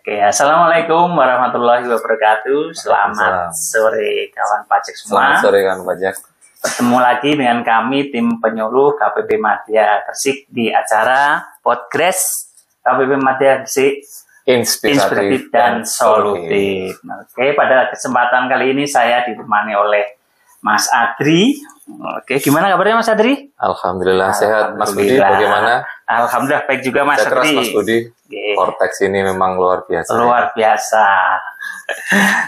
Oke, assalamualaikum warahmatullahi wabarakatuh. Selamat sore kawan pajak semua. Selamat sore kawan pajak. Bertemu lagi dengan kami tim penyuluh KPP Madya Gresik di acara Podcast KPP Madya Gresik Inspiratif dan Solutif. Oke, pada kesempatan kali ini saya ditemani oleh Mas Adri. Oke, gimana kabarnya Mas Adri? Alhamdulillah sehat. Mas Budi bagaimana? Alhamdulillah baik juga Mas Adri. Adri. Mas Budi. Korteks ini memang luar biasa. Luar biasa.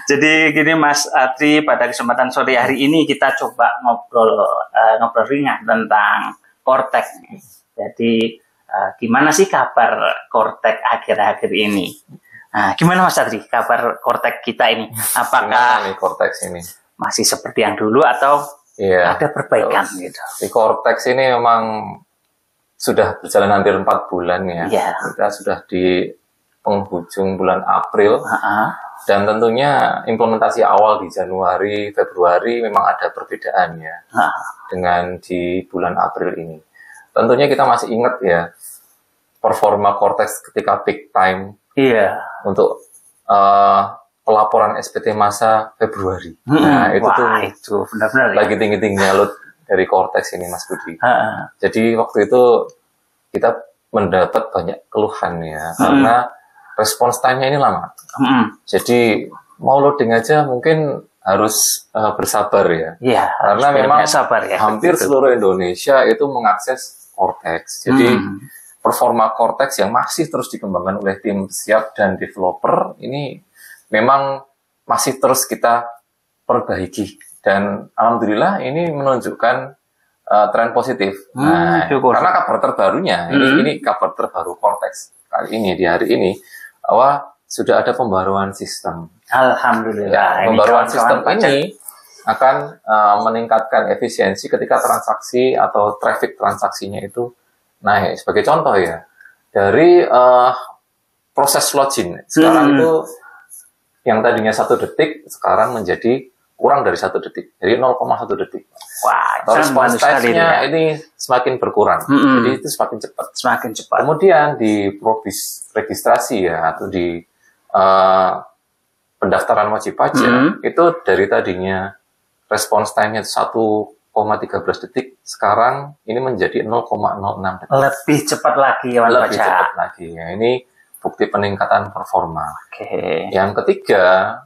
Jadi gini Mas Adri, pada kesempatan sore hari ini kita coba ngobrol ringan tentang korteks. Jadi gimana sih kabar korteks akhir-akhir ini? Nah, gimana Mas Adri kabar korteks kita ini? Apakah korteks ini masih seperti yang dulu atau ada perbaikan gitu? Di korteks ini memang sudah berjalan hampir 4 bulan ya. Kita sudah di penghujung bulan April. Dan tentunya implementasi awal di Januari, Februari memang ada perbedaan ya. Dengan di bulan April ini. Tentunya kita masih ingat ya performa korteks ketika peak time. Untuk pelaporan SPT masa Februari. Nah, itu benar-benar lagi tinggi-tingginya load dari korteks ini Mas Budi. Jadi waktu itu kita mendapat banyak keluhan ya, karena respons time-nya ini lama. Jadi mau loading aja mungkin harus bersabar ya. Karena memang hampir seluruh Indonesia itu mengakses korteks. Jadi performa korteks yang masih terus dikembangkan oleh tim siap dan developer ini memang masih terus kita perbaiki, dan alhamdulillah ini menunjukkan tren positif. Karena kabar terbarunya ini kabar terbaru korteks kali ini di hari ini bahwa sudah ada pembaruan sistem. Alhamdulillah. Pembaruan sistem ini akan meningkatkan efisiensi ketika transaksi atau traffic transaksinya itu naik. Sebagai contoh ya, dari proses login sekarang itu yang tadinya 1 detik sekarang menjadi kurang dari 1 detik, jadi 0,1 detik. Wah, respons time-nya ini semakin berkurang, jadi itu semakin cepat. Kemudian di probis registrasi ya, atau di pendaftaran wajib pajak, itu dari tadinya respons time-nya 1,13 detik, sekarang ini menjadi 0,06 detik. Lebih cepat lagi ya, lebih cepat lagi ya. Ini bukti peningkatan performa. Yang ketiga,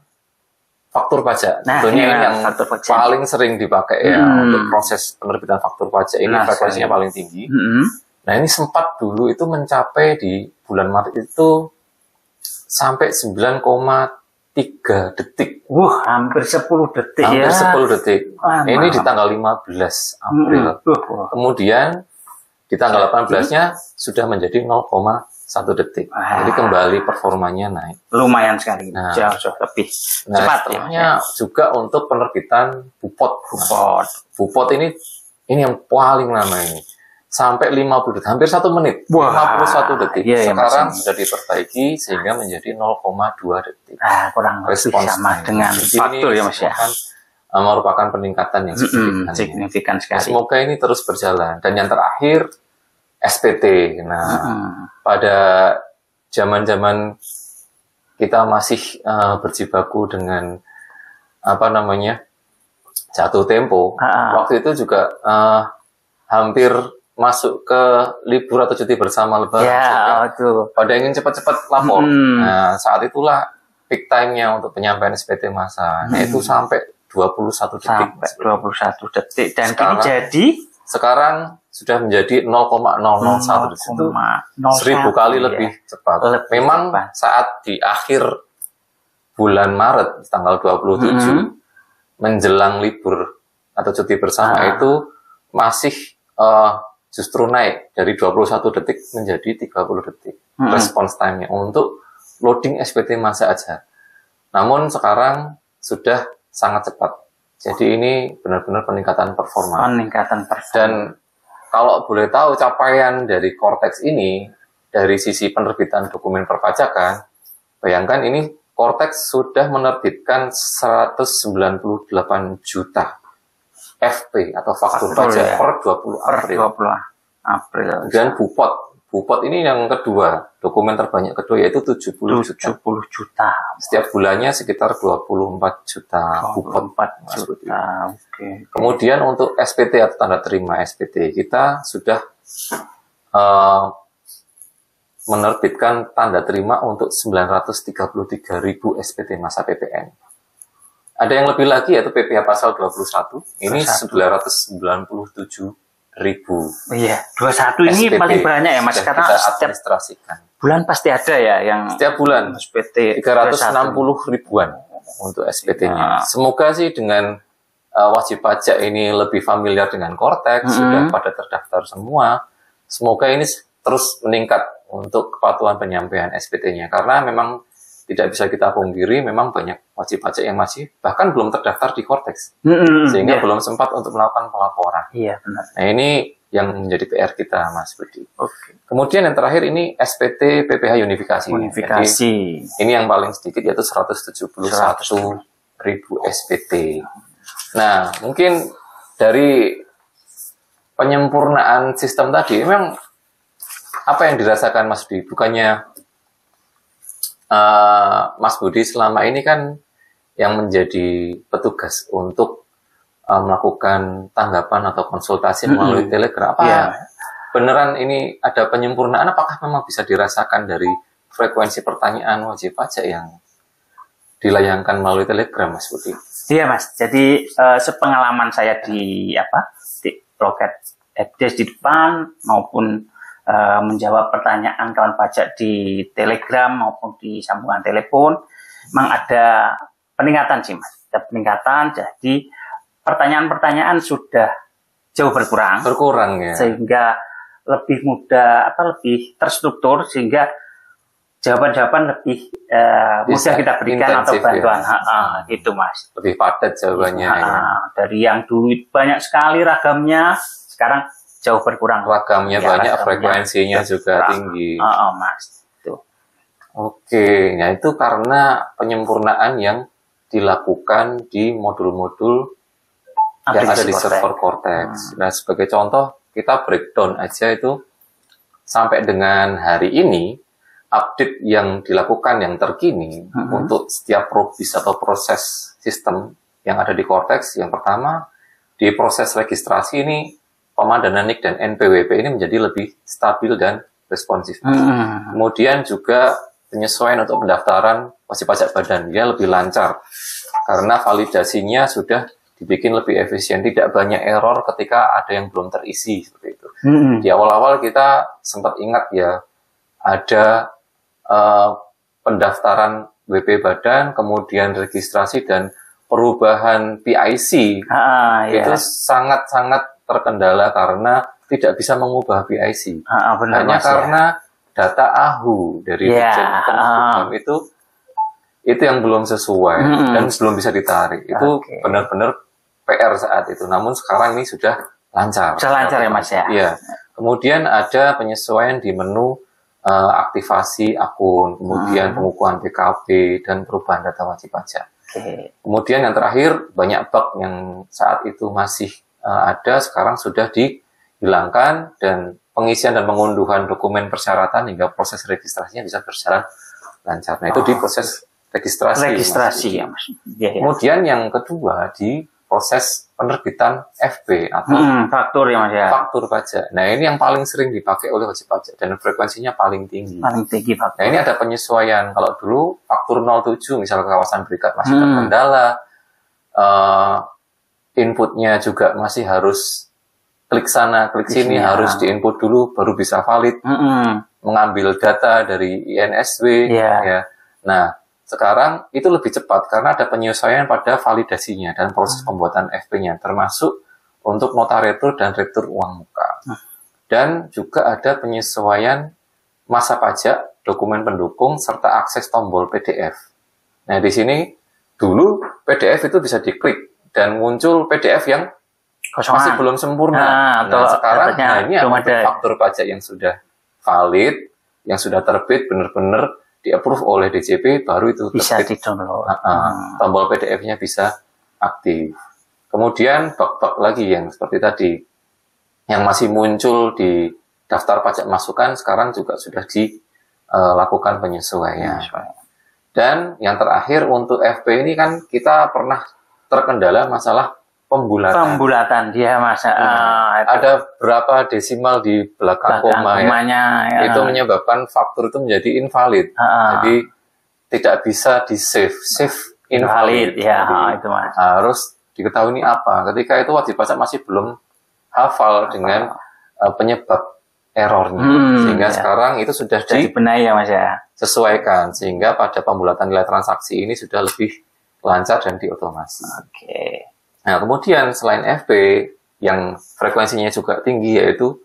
faktur pajak. Tentunya ini yang paling sering dipakai ya untuk proses penerbitan faktur pajak. Ini frekuensinya paling tinggi. Nah, ini sempat dulu itu mencapai di bulan Maret itu sampai 9,3 detik. Hampir 10 detik hampir ya. 10 detik. Ini di tanggal 15 April. Kemudian di tanggal 18-nya sudah menjadi 0,1 detik. Jadi kembali performanya naik. Lumayan sekali. Jauh lebih cepat. Setelahnya juga untuk penerbitan Bupot. Bupot ini yang paling lama ini. Sampai 50 detik, hampir 1 menit. 51 detik. Sekarang sudah diperbaiki sehingga menjadi 0,2 detik. Kurang lebih sama dengan faktur ya Mas ya. Merupakan peningkatan yang signifikan sekali. Semoga ini terus berjalan. Dan yang terakhir, SPT. Nah, pada zaman-zaman kita masih berjibaku dengan jatuh tempo. Waktu itu juga hampir masuk ke libur atau cuti bersama Lebaran. Pada ingin cepat-cepat lapor. Nah, saat itulah peak time-nya untuk penyampaian SPT masa. Itu sampai 21 detik. Sampai 21 detik. Dan kini sekarang sudah menjadi 0,001 detik. 1000 kali lebih cepat. Memang saat di akhir bulan Maret, tanggal 27, menjelang libur atau cuti bersama itu masih justru naik dari 21 detik menjadi 30 detik. Response time-nya untuk loading SPT masa aja. Namun sekarang sudah sangat cepat. Jadi ini benar-benar peningkatan performa. Dan kalau boleh tahu capaian dari korteks ini dari sisi penerbitan dokumen perpajakan, bayangkan ini korteks sudah menerbitkan 198 juta FP atau faktur pajak per 20 April. Dan Bupot Bupot ini yang kedua, dokumen terbanyak kedua yaitu 70 juta. 70 juta. Setiap bulannya sekitar 24 juta Bupot. 24 juta. Oke. Kemudian untuk SPT atau tanda terima SPT, kita sudah menerbitkan tanda terima untuk 933.000 SPT masa PPN. Ada yang lebih lagi yaitu PPh pasal 21, ini 997.000. Iya, 21 ini SPT paling banyak ya Mas, karena setiap bulan pasti ada ya yang setiap bulan SPT 360 ribuan untuk SPT-nya. Semoga sih dengan wajib pajak ini lebih familiar dengan Kortex, sudah pada terdaftar semua. Semoga ini terus meningkat untuk kepatuhan penyampaian SPT-nya, karena memang tidak bisa kita pungkiri, memang banyak wajib pajak yang masih bahkan belum terdaftar di Kortex, sehingga belum sempat untuk melakukan pelaporan. Iya, benar. Nah, ini yang menjadi PR kita, Mas Budi. Kemudian yang terakhir ini SPT PPh Unifikasi. Jadi, ini yang paling sedikit yaitu 171.000 SPT. Nah, mungkin dari penyempurnaan sistem tadi, memang apa yang dirasakan Mas Budi? Bukannya Mas Budi selama ini kan yang menjadi petugas untuk melakukan tanggapan atau konsultasi melalui Telegram. Apa beneran ini ada penyempurnaan? Apakah memang bisa dirasakan dari frekuensi pertanyaan wajib pajak yang dilayangkan melalui Telegram, Mas Budi? Iya, Mas. Jadi sepengalaman saya di loket FDS di depan maupun menjawab pertanyaan kawan pajak di Telegram maupun di sambungan telepon, memang ada peningkatan sih Mas. Ada peningkatan, jadi pertanyaan-pertanyaan sudah jauh berkurang. Berkurang ya. Sehingga lebih mudah, lebih terstruktur, sehingga jawaban-jawaban lebih mudah kita berikan atau bantuan. Ya. Itu Mas. Lebih padat jawabannya. Dari yang dulu banyak sekali ragamnya, sekarang jauh berkurang. Ragamnya banyak, frekuensinya juga tinggi. Mas. Tuh. Oke, nah itu karena penyempurnaan yang dilakukan di modul-modul yang ada di server Kortex. Nah, sebagai contoh, kita breakdown aja itu sampai dengan hari ini, update yang dilakukan yang terkini untuk setiap probis atau proses sistem yang ada di Kortex. Yang pertama, di proses registrasi ini, pemadanan NIK dan NPWP ini menjadi lebih stabil dan responsif. Kemudian juga penyesuaian untuk pendaftaran wajib pajak badan, dia lebih lancar karena validasinya sudah dibikin lebih efisien, tidak banyak error ketika ada yang belum terisi seperti itu. Di awal-awal kita sempat ingat ya, ada pendaftaran WP badan, kemudian registrasi dan perubahan PIC itu sangat-sangat terkendala karena tidak bisa mengubah PIC. Hanya karena data AHU dari Dirjen Kemenkumham itu yang belum sesuai dan belum bisa ditarik. Itu benar-benar PR saat itu. Namun sekarang ini sudah lancar. Sudah lancar ya Mas ya. Iya. Kemudian ada penyesuaian di menu aktivasi akun, kemudian pengukuhan PKB dan perubahan data wajib pajak. Kemudian yang terakhir banyak bug yang saat itu masih ada, sekarang sudah dihilangkan dan pengisian dan pengunduhan dokumen persyaratan hingga proses registrasinya bisa berjalan lancar. Nah, itu di proses registrasi ya, Mas. Kemudian yang kedua di proses penerbitan FP atau faktur ya Mas ya. Faktur pajak. Nah, ini yang paling sering dipakai oleh wajib pajak dan frekuensinya paling tinggi. Paling tinggi faktur. Nah, ini ada penyesuaian. Kalau dulu faktur 07 misal kawasan berikat masih terkendala, inputnya juga masih harus klik sana, klik sini, harus diinput dulu baru bisa valid, mengambil data dari INSW. Ya. Nah, sekarang itu lebih cepat karena ada penyesuaian pada validasinya dan proses pembuatan FP-nya, termasuk untuk nota retur dan retur uang muka. Dan juga ada penyesuaian masa pajak, dokumen pendukung, serta akses tombol PDF. Nah, di sini dulu PDF itu bisa diklik dan muncul PDF yang masih belum sempurna. Nah, sekarang ini ada faktur pajak yang sudah valid, yang sudah terbit, benar-benar di-approve oleh DJP, baru itu bisa di-download. Tombol PDF-nya bisa aktif. Kemudian bug-bug lagi yang seperti tadi, yang masih muncul di daftar pajak masukan sekarang juga sudah dilakukan penyesuaian. Dan yang terakhir untuk FP ini kan kita pernah terkendala masalah pembulatan. Pembulatan dia masa ada berapa desimal di belakang koma ya. Itu menyebabkan faktur itu menjadi invalid. Jadi tidak bisa di save invalid ya. Itu Mas. Harus diketahui ini apa. Ketika itu wajib pajak masih belum hafal dengan penyebab errornya, sehingga sekarang itu sudah dibenahi ya Mas ya, sesuaikan, sehingga pada pembulatan nilai transaksi ini sudah lebih lancar dan diotomasi. Nah, kemudian selain FP yang frekuensinya juga tinggi yaitu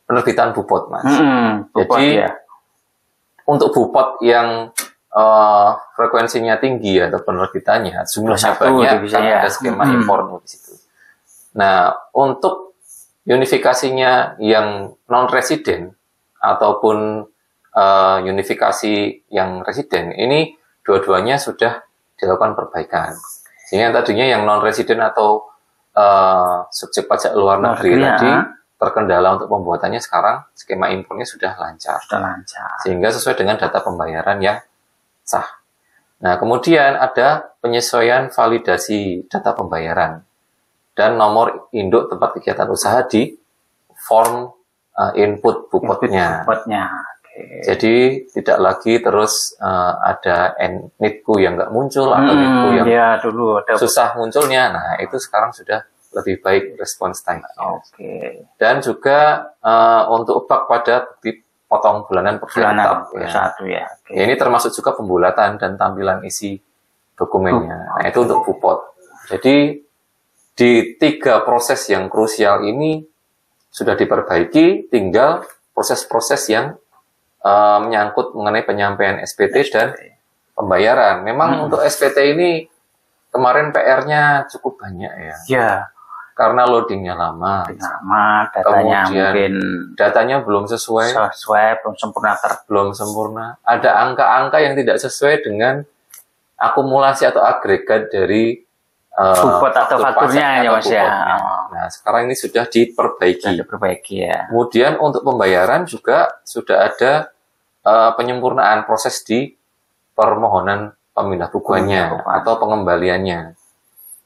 penerbitan BUPOT, Mas. Jadi untuk BUPOT yang frekuensinya tinggi atau penerbitannya jumlahnya banyak, kan ada skema impor di situ. Nah, untuk unifikasinya yang non-resident ataupun unifikasi yang residen, ini dua-duanya sudah dilakukan perbaikan. Sehingga tadinya yang non-resident atau subjek pajak luar negeri tadi terkendala untuk pembuatannya, sekarang skema impornya sudah lancar. Sehingga sesuai dengan data pembayaran yang sah. Nah, kemudian ada penyesuaian validasi data pembayaran dan nomor induk tempat kegiatan usaha di form input BUPOT-nya. Jadi tidak lagi terus ada NITKU yang nggak muncul atau NITKU yang dulu susah munculnya. Nah, itu sekarang sudah lebih baik respons time. Dan juga untuk bak pada bukti potong bulanan per bulan ini termasuk juga pembulatan dan tampilan isi dokumennya. Nah, itu untuk BUPOT. Jadi di 3 proses yang krusial ini sudah diperbaiki, tinggal proses-proses yang menyangkut mengenai penyampaian SPT dan pembayaran. Memang untuk SPT ini kemarin PR-nya cukup banyak ya. Karena loadingnya lama, datanya mungkin datanya belum sesuai, belum sempurna. Ada angka-angka yang tidak sesuai dengan akumulasi atau agregat dari BUPOT atau fakturnya ya Mas ya. Nah, sekarang ini sudah diperbaiki. Ya. Kemudian untuk pembayaran juga sudah ada penyempurnaan proses di permohonan pemindah bukuannya atau pengembaliannya.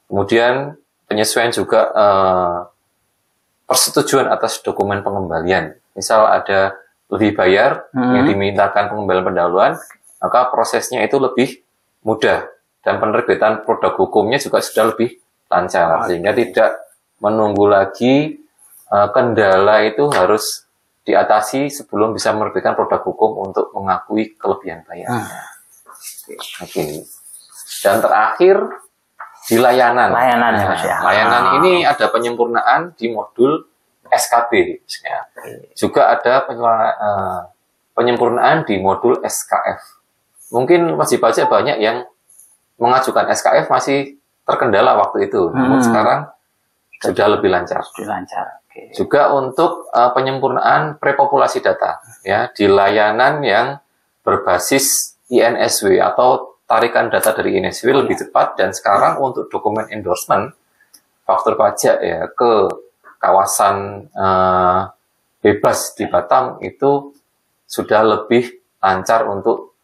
Kemudian penyesuaian juga persetujuan atas dokumen pengembalian. Misal ada lebih bayar yang dimintakan pengembalian pendahuluan, maka prosesnya itu lebih mudah. Dan penerbitan produk hukumnya juga sudah lebih lancar, sehingga tidak menunggu lagi kendala itu harus diatasi sebelum bisa menerbitkan produk hukum untuk mengakui kelebihan bayar. Dan terakhir di layanan. Layanan ini ada penyempurnaan di modul SKB. Juga ada penyempurnaan di modul SKF. Mungkin wajib pajak banyak yang mengajukan SKF masih terkendala waktu itu, namun sekarang sudah lebih lancar. Juga untuk penyempurnaan prepopulasi data, ya, di layanan yang berbasis INSW atau tarikan data dari INSW lebih cepat, dan sekarang untuk dokumen endorsement faktur pajak ya ke kawasan bebas di Batam itu sudah lebih lancar untuk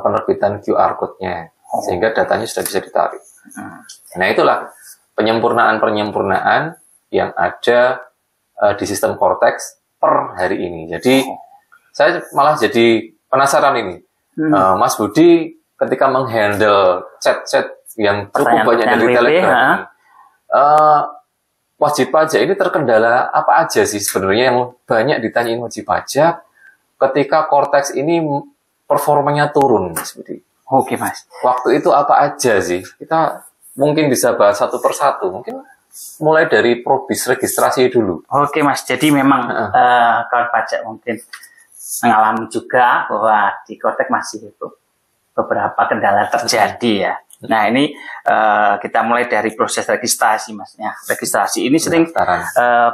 penerbitan QR code-nya. Sehingga datanya sudah bisa ditarik. Nah, itulah penyempurnaan-penyempurnaan yang ada di sistem Cortex per hari ini. Jadi, saya malah jadi penasaran ini. Mas Budi ketika menghandle chat-chat yang cukup banyak dari Telegram, wajib pajak ini terkendala apa aja sih sebenarnya yang banyak ditanyain wajib pajak ketika Cortex ini performanya turun, seperti Oke Mas. Waktu itu apa aja sih? Kita mungkin bisa bahas satu persatu. Mungkin mulai dari probis registrasi dulu. Oke Mas. Jadi memang kawan pajak mungkin mengalami juga bahwa di Cortex masih itu beberapa kendala terjadi ya. Nah ini kita mulai dari proses registrasi Mas. Ya, registrasi ini sering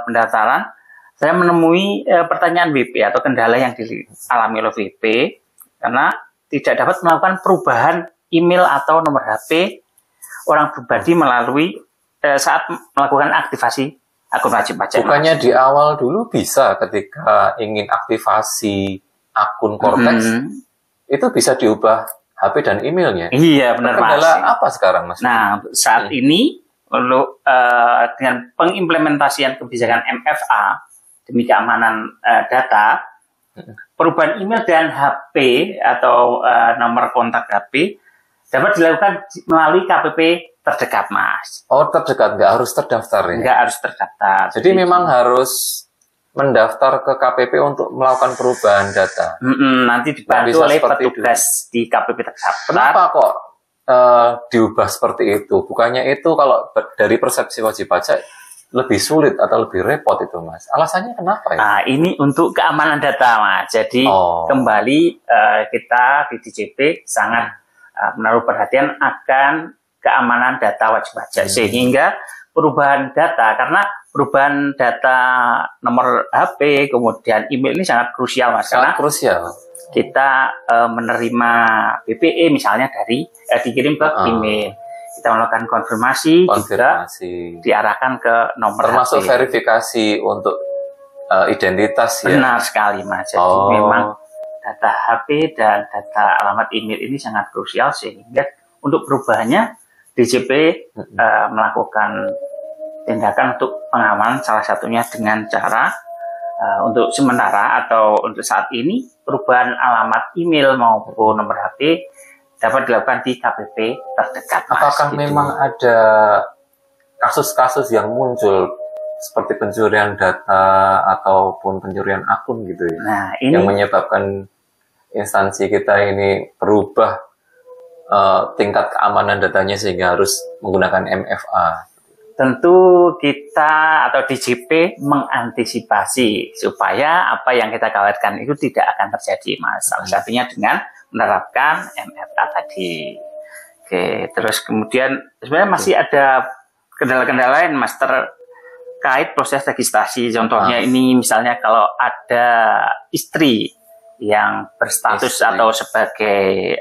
pendaftaran. Saya menemui pertanyaan WP atau kendala yang dialami oleh WP karena tidak dapat melakukan perubahan email atau nomor HP orang pribadi melalui saat melakukan aktivasi akun wajib pajak. Bukannya di awal dulu bisa ketika ingin aktivasi akun Cortex, itu bisa diubah HP dan emailnya. Iya, benar Mas. Kendala apa sekarang Mas? Nah, saat ini dengan pengimplementasian kebijakan MFA demi keamanan data, perubahan email dan HP atau nomor kontak HP dapat dilakukan melalui KPP terdekat, Mas. Oh, terdekat, nggak harus terdaftar ya? Nggak harus terdaftar. Jadi memang harus mendaftar ke KPP untuk melakukan perubahan data. Nanti dibantu oleh petugas di KPP terdekat. Kenapa kok diubah seperti itu? Bukannya itu kalau dari persepsi wajib pajak lebih sulit atau lebih repot itu, Mas? Alasannya kenapa ya? Nah, ini untuk keamanan data, Mas. Jadi kembali kita di DJP sangat menaruh perhatian akan keamanan data wajib pajak, sehingga perubahan data, karena perubahan data nomor HP kemudian email ini sangat krusial, Mas. Sangat krusial. Kita menerima BPE misalnya dari dikirim ke email. Kita melakukan konfirmasi, juga diarahkan ke nomor termasuk HP. Verifikasi untuk identitas ya. Benar sekali, Mas. Jadi memang data HP dan data alamat email ini sangat krusial, sehingga untuk perubahannya DJP melakukan tindakan untuk pengamanan, salah satunya dengan cara untuk sementara atau untuk saat ini perubahan alamat email maupun nomor HP dapat dilakukan di KPP terdekat, Mas. Apakah memang ada kasus-kasus yang muncul seperti pencurian data ataupun pencurian akun gitu ya? Nah, ini yang menyebabkan instansi kita ini berubah tingkat keamanan datanya sehingga harus menggunakan MFA. Tentu kita atau DJP mengantisipasi supaya apa yang kita khawatirkan itu tidak akan terjadi, Mas. Salah satunya dengan menerapkan MFA tadi. Oke, terus kemudian sebenarnya masih ada kendala-kendala lain, Mas, terkait proses registrasi. Contohnya ini misalnya kalau ada istri yang berstatus atau sebagai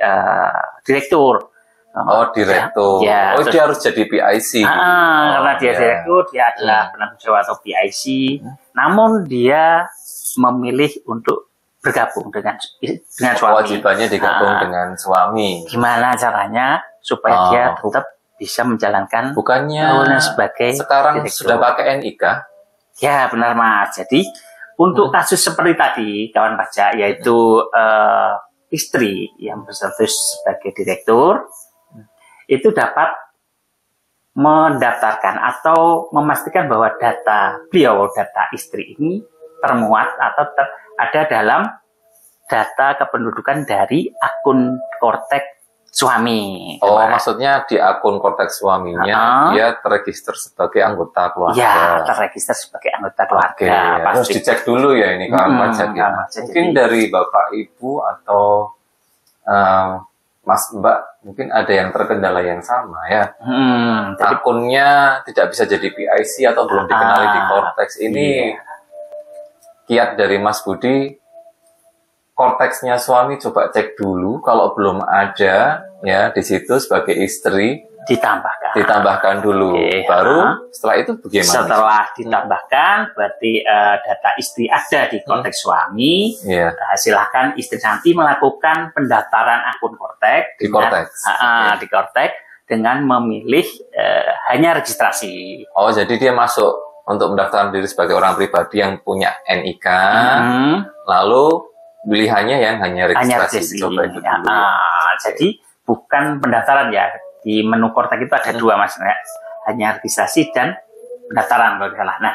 direktur. Oh, direktur. Ya, oh, dia harus jadi PIC. Karena dia direktur, dia adalah penanggung jawab atau PIC. Namun dia memilih untuk bergabung dengan suami. Kewajibannya digabung dengan suami. Gimana caranya supaya dia tetap bisa menjalankan bukannya sebagai sekarang direktur. Sudah pakai NIK? Ya, benar, Mas. Jadi untuk kasus seperti tadi, kawan pajak, yaitu istri yang berstatus sebagai direktur, itu dapat mendaftarkan atau memastikan bahwa data beliau, data istri ini termuat atau ada dalam data kependudukan dari akun Cortex suami. Oh, maksudnya di akun Cortex suaminya dia terregister sebagai anggota keluarga. Ya, terregister sebagai anggota keluarga. Harus dicek dulu ya ini kawan pajak ya. Mungkin dari Bapak Ibu atau Mas Mbak, mungkin ada yang terkendala yang sama ya. Akunnya tidak bisa jadi PIC atau belum dikenali di Cortex. Ini kiat dari Mas Budi, Cortexnya suami coba cek dulu. Kalau belum ada ya di situ sebagai istri, ditambahkan dulu. Baru setelah itu bagaimana? Setelah ditambahkan, berarti data istri ada di Cortex suami. Silahkan istri nanti melakukan pendaftaran akun Cortex di Cortex. Di Cortex dengan memilih hanya registrasi. Oh, jadi dia masuk untuk mendaftarkan diri sebagai orang pribadi yang punya NIK, lalu pilihannya yang hanya registrasi. Coba itu dulu. Jadi bukan pendaftaran ya. Di menu Cortex itu ada dua, Mas. Hanya registrasi dan pendaftaran kalau salah. Nah,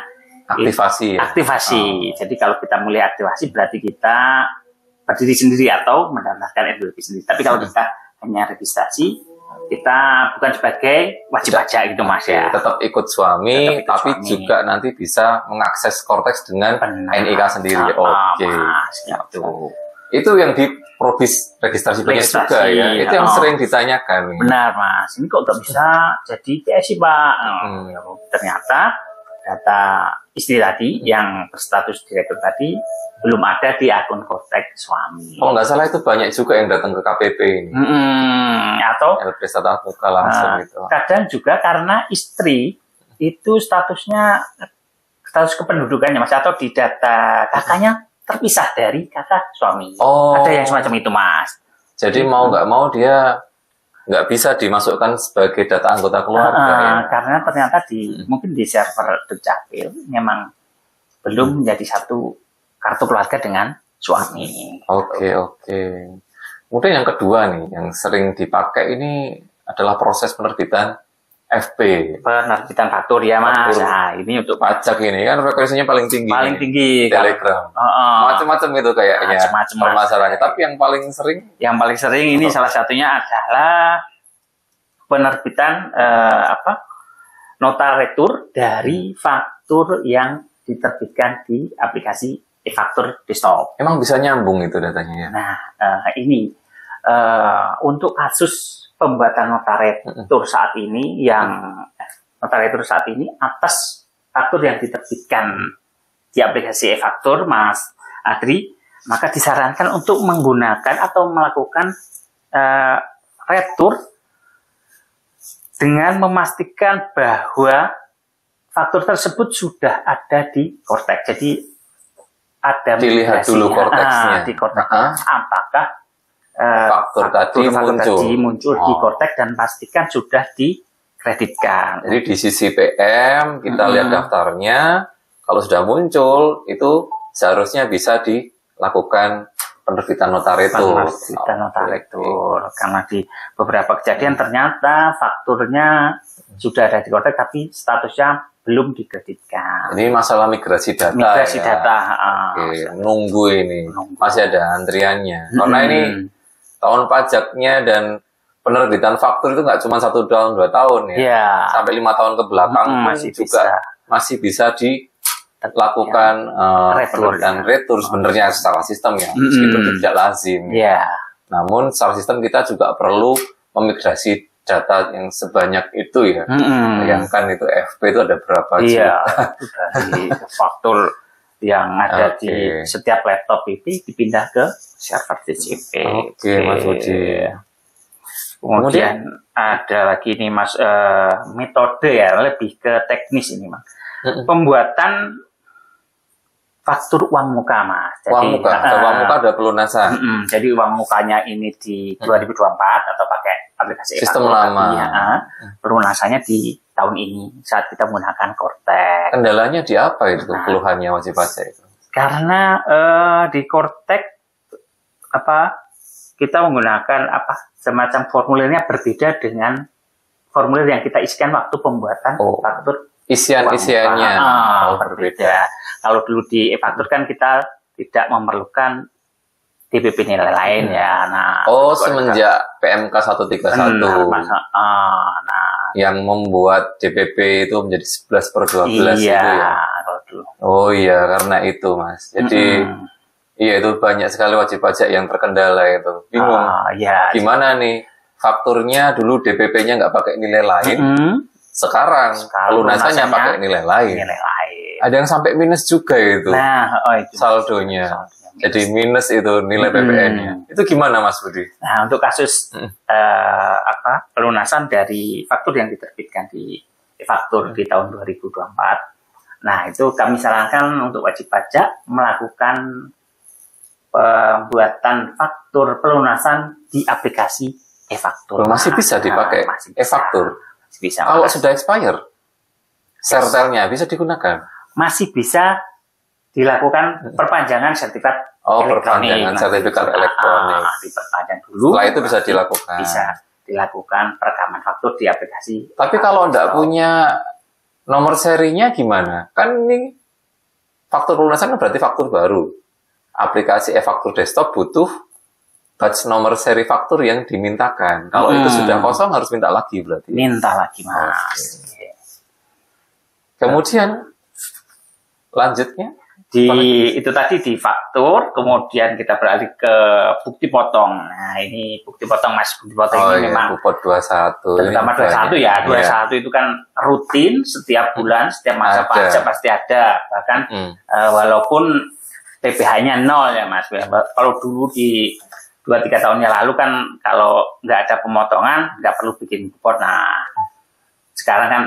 aktivasi. Aktivasi. Jadi kalau kita mulai aktivasi berarti kita berdiri sendiri atau mendaftarkan NPWP sendiri. Tapi kalau kita hanya registrasi, kita bukan sebagai wajib pajak gitu, Mas ya. Tetap ikut suami, tapi juga nanti bisa mengakses Cortex dengan NIK sendiri. Oke. Itu yang di Probis registrasi juga ya. Itu yang sering ditanyakan. Benar, Mas. Ini kok nggak bisa jadi PIC, Pak? Ternyata data istri tadi yang berstatus direktur tadi belum ada di akun Cortex suami. Oh, nggak salah itu banyak juga yang datang ke KPP ini. Atau LPS tatap muka langsung gitu. Kadang juga karena istri itu statusnya status kependudukannya Mas, atau di data kakaknya terpisah dari kakak suami. Ada yang semacam itu Mas. Jadi mau nggak mau dia nggak bisa dimasukkan sebagai data anggota keluarga. Karena ternyata mungkin di server Dukcapil memang belum menjadi satu kartu keluarga dengan suami. Oke. Kemudian yang kedua nih, yang sering dipakai ini adalah proses penerbitan FP. Penerbitan faktur ya Mas. Nah, ini untuk pajak ini kan frekuensinya paling tinggi. Paling tinggi. Telegram. Macam-macam itu kayaknya. Macam-macam masalahnya. Tapi yang paling sering? Yang paling sering ini salah satunya adalah penerbitan nota retur dari faktur yang diterbitkan di aplikasi e-faktur desktop. Emang bisa nyambung itu datanya ya? Nah, ini untuk kasus pembuatan nota retur saat ini atas faktur yang diterbitkan di aplikasi e-faktur Mas Adri, maka disarankan untuk menggunakan atau melakukan retur dengan memastikan bahwa faktur tersebut sudah ada di Kortex. Jadi ada dilihat dulu Kortexnya. Di Kortex apakah faktur tadi muncul di Kortex, dan pastikan sudah dikreditkan. Jadi di sisi PM kita lihat daftarnya, kalau sudah muncul itu seharusnya bisa dilakukan penerbitan nota retur. Karena di beberapa kejadian ternyata fakturnya sudah ada di Kortex tapi statusnya belum dikreditkan. Ini masalah migrasi data. Nunggu ini. Masih ada antriannya. Karena ini tahun pajaknya dan penerbitan faktur itu nggak cuma 1 tahun 2 tahun ya. Sampai 5 tahun ke belakang masih bisa dilakukan penerbitan retur sebenarnya secara sistem ya, meskipun tidak lazim. Namun secara sistem kita juga perlu memigrasi data yang sebanyak itu ya. Bayangkan itu FP itu ada berapa juta. Dari faktur yang ada di setiap laptop itu dipindah ke server DCP. Mas Budi. Kemudian ada lagi nih Mas, metode ya, lebih ke teknis ini Mas. Pembuatan faktur uang muka Mas. Jadi, uang muka ada pelunasan. Jadi uang mukanya ini di 2024 atau pakai aplikasi sistem lama. Pelunasannya di tahun ini saat kita menggunakan Kortex. Kendalanya di apa itu keluhannya wajib pajak itu? Karena di Kortex kita menggunakan semacam formulirnya berbeda dengan formulir yang kita isikan waktu pembuatan faktur. Isiannya berbeda. Kalau dulu di e-faktur kan kita tidak memerlukan DPP nilai lain ya. Nah, semenjak PMK 131. Yang membuat DPP itu menjadi 11/12 itu ya. Iya, karena itu Mas. Jadi itu banyak sekali wajib pajak yang terkendala itu. Bingung. Gimana nih? Fakturnya dulu DPP-nya nggak pakai nilai lain. Sekarang pelunasannya pakai nilai lain. Ada yang sampai minus juga itu. Saldonya. Jadi minus itu nilai PPN-nya. Itu gimana Mas Budi? Nah, untuk kasus pelunasan dari faktur yang diterbitkan di faktur di tahun 2024. Nah, itu kami sarankan untuk wajib pajak melakukan pembuatan faktur pelunasan di aplikasi e-faktur. Masih bisa dipakai e-faktur? Bisa. Kalau sudah expire, sertelnya bisa digunakan? Masih bisa dilakukan perpanjangan sertifikat perpanjangan sertifikat elektronik. Diperpanjang dulu. Setelah itu bisa dilakukan. Bisa dilakukan perekaman faktur di aplikasi. Tapi kalau tidak punya nomor serinya gimana? Kan ini faktur pelunasan kan berarti faktur baru. Aplikasi e-faktur desktop butuh batch nomor seri faktur yang dimintakan. Kalau itu sudah kosong harus minta lagi berarti. Minta lagi Mas. Kemudian lanjutnya itu tadi di faktur, kemudian kita beralih ke bukti potong. Nah, ini bukti potong Mas, bukti potong ini memang Bupot 21. Terutama 21 ya. 21 itu kan rutin setiap bulan, setiap masa pajak pasti ada. Bahkan walaupun PPh-nya 0 ya Mas. Kalau dulu di 2-3 tahun yang lalu kan kalau nggak ada pemotongan nggak perlu bikin bupot. Nah, sekarang kan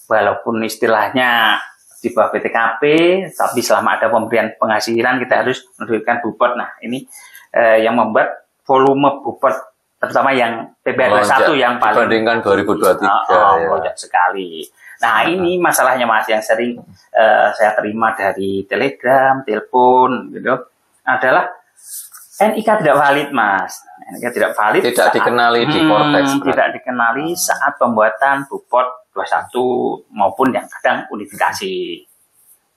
walaupun istilahnya di bawah PTKP, tapi selama ada pemberian penghasilan kita harus menerbitkan bupot. Nah, ini yang membuat volume bupot terutama yang PPh 21 yang paling dibandingkan 2023 banyak sekali. Nah, ini masalahnya Mas yang sering saya terima dari telegram, telepon gitu adalah NIK tidak valid, Mas. NIK tidak valid. Tidak dikenali di Kortex. Tidak dikenali saat pembuatan bupot 21 maupun yang kadang unifikasi.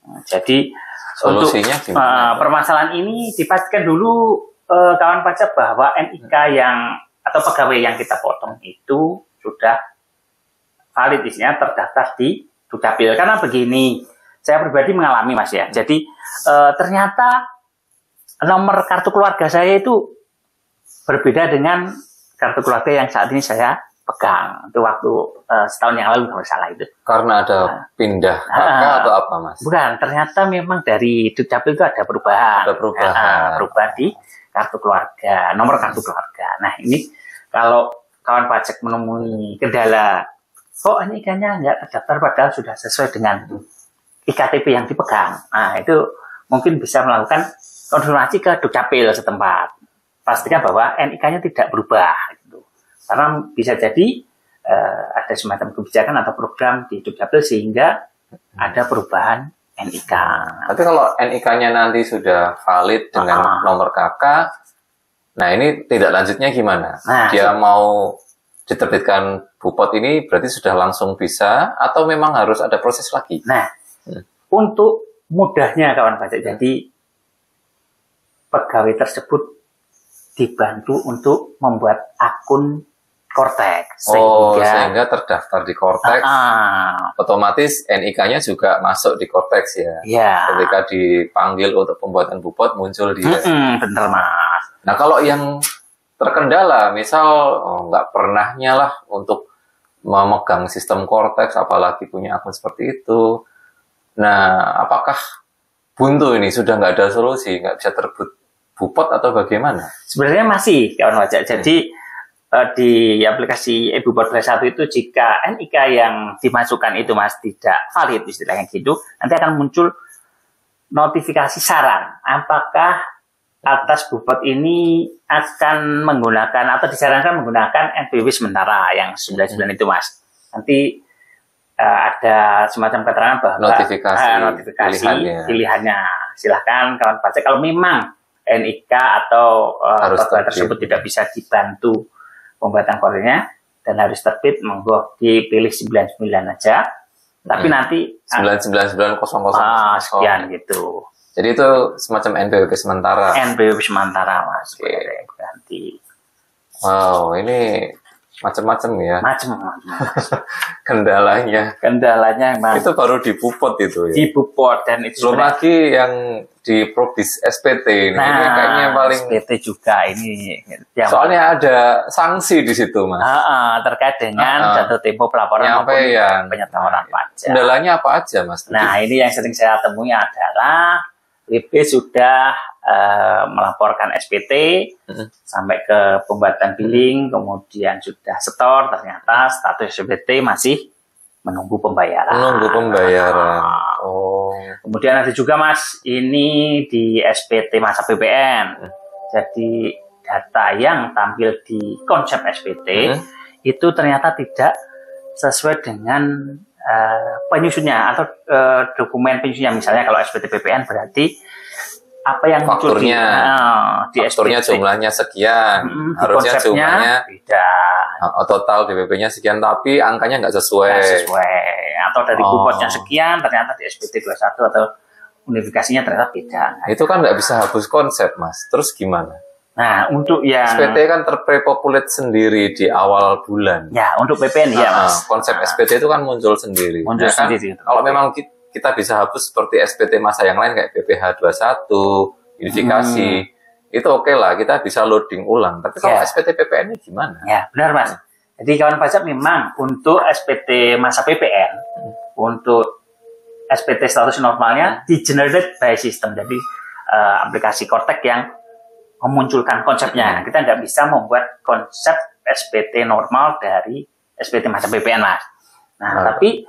Nah, jadi solusinya untuk permasalahan ini dipastikan dulu kawan pajak bahwa NIK yang atau pegawai yang kita potong itu sudah valid, isinya terdaftar di Dukcapil. Karena begini, saya pribadi mengalami Mas ya. Jadi ternyata nomor kartu keluarga saya itu berbeda dengan kartu keluarga yang saat ini saya pegang. Itu waktu setahun yang lalu kalau salah itu. Karena ada pindah kakak atau apa Mas? Bukan, ternyata memang dari Dukcapil itu ada perubahan. Ada perubahan. Perubahan di kartu keluarga, nomor kartu keluarga. Nah ini kalau kawan pajak menemui kendala, kok NIK-nya nggak terdaftar padahal sudah sesuai dengan IKTP yang dipegang. Nah itu mungkin bisa melakukan konfirmasi ke Dukcapil setempat. Pastikan bahwa NIK-nya tidak berubah. Gitu. Karena bisa jadi ada semacam kebijakan atau program di Dukcapil sehingga ada perubahan NIK. Tapi kalau NIK-nya nanti sudah valid dengan nomor KK, nah ini tidak lanjutnya gimana? Nah, dia mau diterbitkan bupot ini berarti sudah langsung bisa atau memang harus ada proses lagi? Nah, untuk mudahnya kawan pajak, jadi pegawai tersebut dibantu untuk membuat akun Kortex. Sehingga terdaftar di Kortex, otomatis NIK-nya juga masuk di Kortex ya. Ketika dipanggil untuk pembuatan bupot muncul dia. Bener Mas. Nah kalau yang terkendala, misal nggak pernahnya lah untuk memegang sistem Kortex, apalagi punya akun seperti itu. Nah apakah buntu ini sudah nggak ada solusi, nggak bisa terbit bupot atau bagaimana? Sebenarnya masih kawan pajak. Jadi di aplikasi e-bupot 21 itu jika NIK yang dimasukkan itu Mas tidak valid istilahnya gitu, nanti akan muncul notifikasi saran apakah atas bupot ini akan menggunakan atau disarankan menggunakan NPWP sementara yang 99 itu Mas. Nanti ada semacam keterangan bahwa notifikasi pilihannya. Silahkan kawan pajak kalau memang NIK atau pegawai tersebut tidak bisa dibantu pembuatan kodenya dan harus terbit, monggo dipilih 99 aja. Tapi nanti 99900 sekian gitu. Jadi itu semacam NPWP sementara. NPWP sementara Mas. Ganti. Wow, ini macam-macam ya. Macam-macam. Kendalanya Mas. Itu baru di bupot itu ya. Di bupot dan itu belum lagi yang di Probdis SPT. Nah, ini kayaknya paling SPT juga ini. Soalnya ada sanksi di situ Mas. Terkait dengan jatuh tempo pelaporan maupun penyetoran pajak. Kendalanya apa aja Mas? Nah ini yang sering saya temui adalah WP sudah melaporkan SPT sampai ke pembuatan billing, kemudian sudah setor, ternyata status SPT masih menunggu pembayaran. Kemudian ada juga Mas, ini di SPT masa PPN. Jadi data yang tampil di konsep SPT itu ternyata tidak sesuai dengan penyusunnya atau dokumen penyusunnya. Misalnya kalau SPT PPN berarti apa yang fakturnya di fakturnya SPT. Jumlahnya sekian, harusnya jumlahnya beda. Total DPP-nya sekian, tapi angkanya nggak sesuai. Atau dari bupotnya sekian, ternyata di SPT 21 atau unifikasinya ternyata beda. Itu kan nggak bisa hapus konsep Mas. Terus gimana? Nah, untuk yang SPT kan terpopulate sendiri di awal bulan. Ya, untuk PPN ya Mas. Konsep SPT itu kan muncul sendiri. Sendiri. Kalau memang kita bisa hapus seperti SPT masa yang lain kayak PPh 21, unifikasi, itu oke lah, kita bisa loading ulang. Tapi kalau SPT PPN ini gimana? Ya, benar Mas. Jadi kawan pajak memang untuk SPT masa PPN, untuk SPT status normalnya di-generate by system. Jadi aplikasi Kortex yang memunculkan konsepnya. Kita tidak bisa membuat konsep SPT normal dari SPT masa PPN Mas. Nah, tapi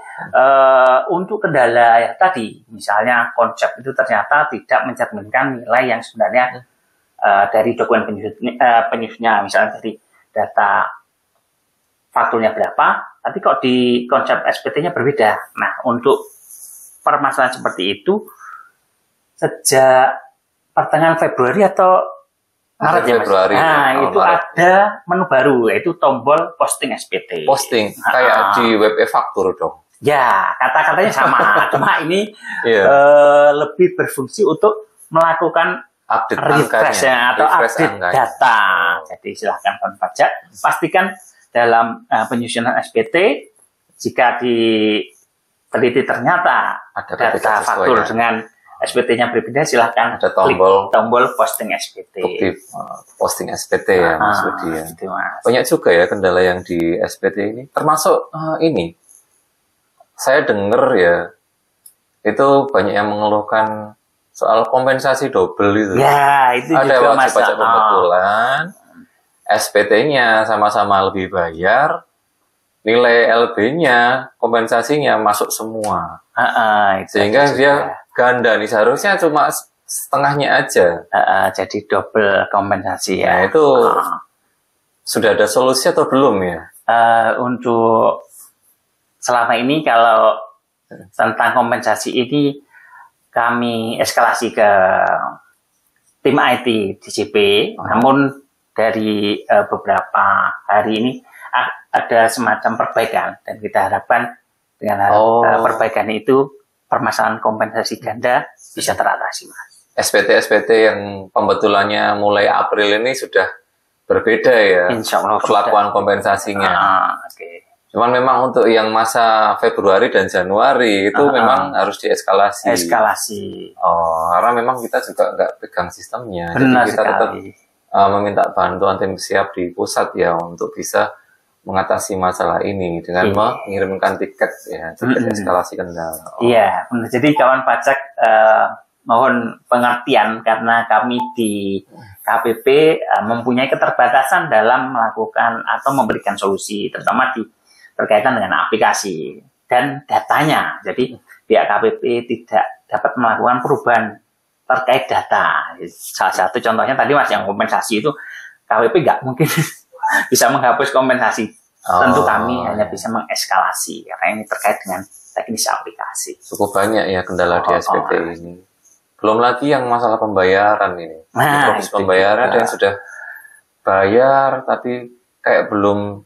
untuk kendala ya tadi, misalnya konsep itu ternyata tidak mencerminkan nilai yang sebenarnya dari dokumen penyusunnya, misalnya dari data fakturnya berapa, tapi kok di konsep SPT-nya berbeda. Nah, untuk permasalahan seperti itu, sejak pertengahan Februari atau Maret ya, Februari. Nah, itu Maret. Ada menu baru, yaitu tombol posting SPT. Posting, kayak di web e-faktur dong. Ya, kata-katanya sama. Cuma ini lebih berfungsi untuk melakukan update refresh-nya atau update data. Jadi silahkan kawan pajak, pastikan dalam penyusunan SPT, jika diteliti ternyata ada data faktur dengan SPT-nya berbeda, silahkan ada klik tombol posting SPT. Bukti posting SPT ya, Mas Budi ya. Banyak juga ya kendala yang di SPT ini, termasuk ini. Saya dengar ya, itu banyak yang mengeluhkan soal kompensasi double itu. Ya, itu ada juga wajib pajak pembetulan, SPT-nya sama-sama lebih bayar, nilai LB-nya, kompensasinya masuk semua. Sehingga dia ganda nih, seharusnya cuma setengahnya aja. Jadi double kompensasi ya. Nah, itu sudah ada solusi atau belum ya? Untuk selama ini kalau tentang kompensasi ini kami eskalasi ke tim IT DJP, namun dari beberapa hari ini ada semacam perbaikan dan kita harapkan dengan perbaikan itu permasalahan kompensasi ganda bisa teratasi, Mas. SPT yang pembetulannya mulai April ini sudah berbeda ya. Insya Allah perlakuan kompensasinya. Okay. Cuman memang untuk yang masa Februari dan Januari itu memang harus dieskalasi. Karena memang kita juga nggak pegang sistemnya. Benar jadi kita sekali. Tetap meminta bantuan tim siap di pusat ya untuk bisa mengatasi masalah ini dengan mengirimkan tiket eskalasi kendala. Iya, jadi kawan pajak mohon pengertian karena kami di KPP mempunyai keterbatasan dalam melakukan atau memberikan solusi, terutama berkaitan dengan aplikasi dan datanya. Jadi pihak KPP tidak dapat melakukan perubahan terkait data. Salah satu contohnya tadi Mas yang kompensasi itu KPP nggak mungkin bisa menghapus kompensasi. Tentu kami hanya bisa mengeskalasi karena ini terkait dengan teknis aplikasi. Cukup banyak ya kendala di SPT ini. Belum lagi yang masalah pembayaran ini. Proses pembayaran yang sudah bayar tapi kayak belum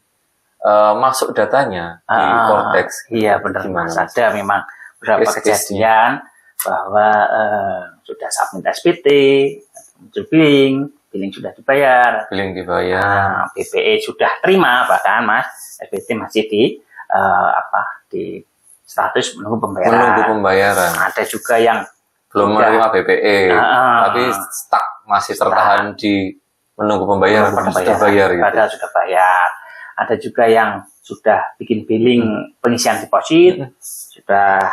masuk datanya di Cortex. Iya benar, Mas. Ada memang beberapa kejadian bahwa sudah submit SPT, muncul billing sudah dibayar, BPE sudah terima, bahkan Mas SPT masih di status menunggu pembayaran. Ada juga yang belum menerima BPE, tapi stuck masih tertahan di menunggu pembayaran, sudah bayar gitu. Padahal sudah bayar. Ada juga yang sudah bikin billing pengisian deposit, sudah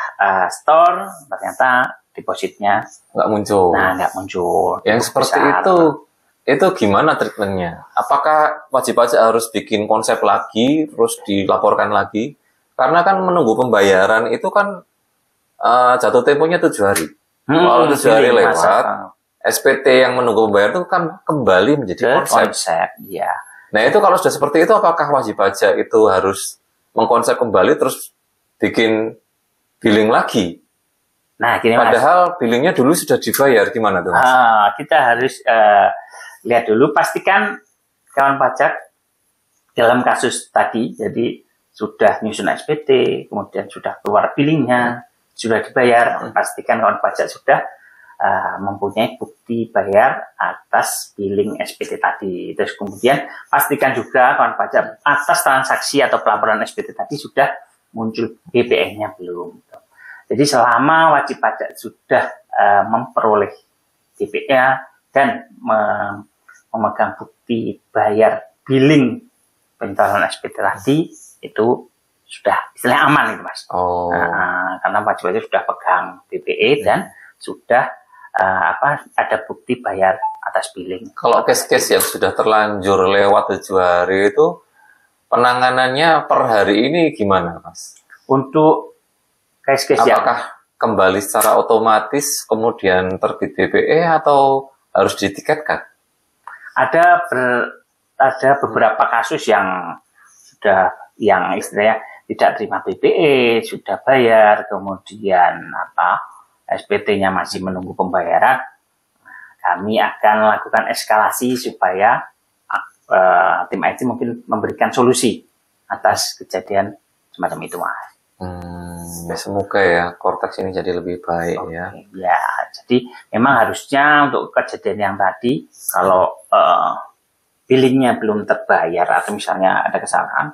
store, ternyata depositnya nggak muncul. Nggak muncul. Yang seperti itu gimana treatmentnya? Apakah wajib pajak harus bikin konsep lagi, terus dilaporkan lagi? Karena kan menunggu pembayaran itu kan jatuh temponya 7 hari. Kalau 7 hari lewat, SPT yang menunggu pembayaran itu kan kembali menjadi konsep. Ya. Nah itu kalau sudah seperti itu, apakah wajib pajak itu harus mengkonsep kembali terus bikin billing lagi? Nah, gini, padahal billingnya dulu sudah dibayar, gimana tuh Mas? Kita harus lihat dulu, pastikan kawan pajak dalam kasus tadi, jadi sudah nyusun SPT, kemudian sudah keluar billingnya, sudah dibayar, pastikan kawan pajak sudah mempunyai bukti bayar atas billing SPT tadi. Terus kemudian pastikan juga kawan pajak atas transaksi atau pelaporan SPT tadi sudah muncul BPN-nya belum. Jadi selama wajib pajak sudah memperoleh BPN dan memegang bukti bayar billing penjualan SPT tadi, itu sudah istilahnya aman gitu Mas. Karena wajib pajak sudah pegang BPE dan sudah ada bukti bayar atas billing. Kalau case-case yang sudah terlanjur lewat 7 hari itu penanganannya per hari ini gimana Mas? Untuk case-case apakah kembali secara otomatis kemudian terbit BPE atau harus ditiketkan? Ada beberapa kasus yang istilahnya tidak terima BPE, sudah bayar, kemudian SPT-nya masih menunggu pembayaran. Kami akan lakukan eskalasi supaya tim IT mungkin memberikan solusi atas kejadian semacam itu, Mas. Semoga ya Cortex ini jadi lebih baik. Ya. Ya, jadi memang harusnya untuk kejadian yang tadi, kalau billingnya belum terbayar atau misalnya ada kesalahan,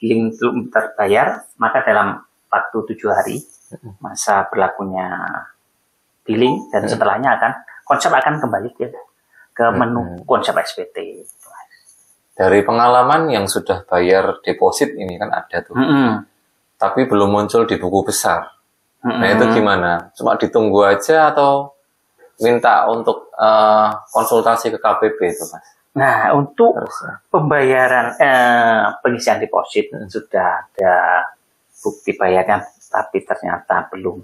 billing belum terbayar, maka dalam waktu 7 hari masa berlakunya billing dan setelahnya konsep akan kembali ke menu konsep SPT. Dari pengalaman yang sudah bayar deposit ini kan ada tuh. Tapi belum muncul di buku besar. Nah itu gimana? Cuma ditunggu aja atau minta untuk konsultasi ke KPP itu, Mas? Nah, untuk pembayaran pengisian deposit sudah ada bukti bayarnya, tapi ternyata belum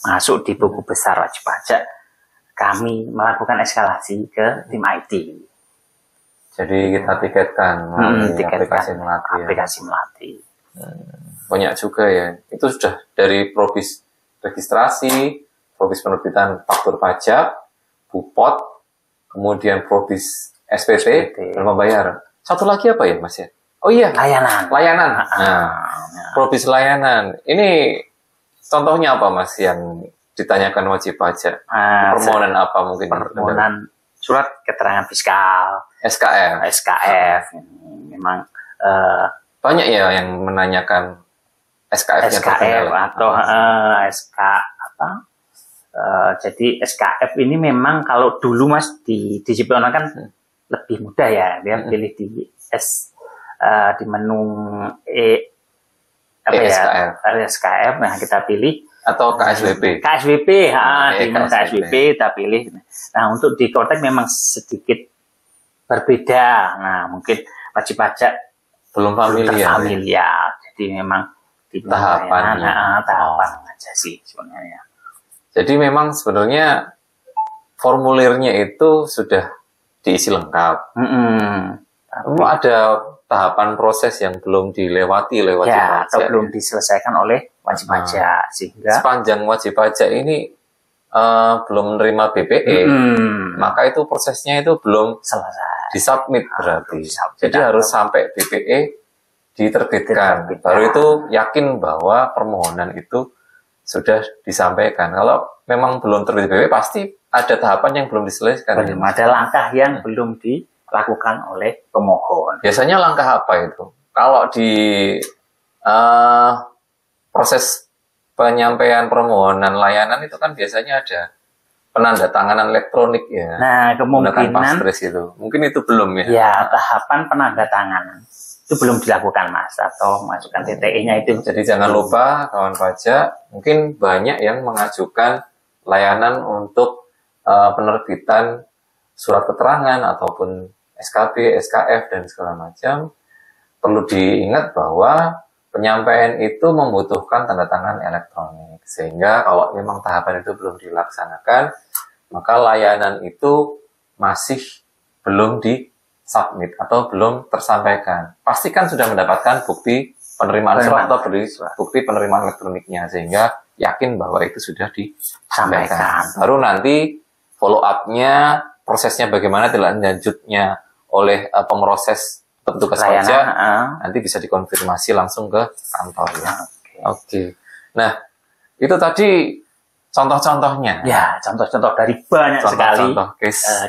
masuk di buku besar wajib pajak. Kami melakukan eskalasi ke tim IT. Jadi kita tiketkan aplikasi Melati. Banyak juga ya. Itu sudah dari probis registrasi, probis penerbitan faktur pajak, Bupot, kemudian probis SPT, dan pembayaran. Satu lagi apa ya, Mas ya? Oh iya, layanan. Probis layanan. Ini contohnya apa, Mas, yang ditanyakan wajib pajak? Permohonan apa mungkin? Permohonan surat keterangan fiskal, SKF. Memang banyak ya yang menanyakan SKF atau SK apa? Jadi SKF ini memang kalau dulu, Mas, di Ciptono kan lebih mudah ya, dia pilih di menu SKF. Nah, kita pilih atau KSWP. Di menu KSWP kita pilih. Nah, untuk di Cortex memang sedikit berbeda. Nah, mungkin wajib pajak belum familiar. Jadi memang di tahapan aja sih sebenarnya. Jadi memang sebenarnya formulirnya itu sudah diisi lengkap. Tapi ada tahapan proses yang belum dilewati oleh wajib pajak atau belum diselesaikan oleh wajib pajak, sehingga sepanjang wajib pajak ini belum menerima BPE, maka itu prosesnya itu belum selesai, disubmit berarti. Jadi harus sampai BPE diterbitkan, baru itu yakin bahwa permohonan itu sudah disampaikan. Kalau memang belum terbit BPE, pasti ada tahapan yang belum diselesaikan. Ada langkah yang belum dilakukan oleh pemohon. Biasanya langkah apa itu? Kalau di proses penyampaian permohonan layanan itu kan biasanya ada penandatanganan elektronik ya. Nah, kemungkinan Pastres itu. Mungkin itu belum ya. Ya, tahapan penandatanganan itu belum dilakukan, Mas, atau masukkan TTE-nya itu. Jadi jangan lupa kawan pajak, mungkin banyak yang mengajukan layanan untuk penerbitan surat keterangan ataupun SKB, SKF dan segala macam. Perlu diingat bahwa penyampaian itu membutuhkan tanda tangan elektronik, sehingga kalau memang tahapan itu belum dilaksanakan, maka layanan itu masih belum di-submit atau belum tersampaikan. Pastikan sudah mendapatkan bukti penerimaan surat atau bukti penerimaan elektroniknya, sehingga yakin bahwa itu sudah disampaikan. Baru nanti follow up-nya, prosesnya bagaimana tindak lanjutnya oleh pemroses petugas pajak, nanti bisa dikonfirmasi langsung ke kantor ya. Oke. Nah, itu tadi contoh-contohnya. Ya, contoh-contoh dari banyak sekali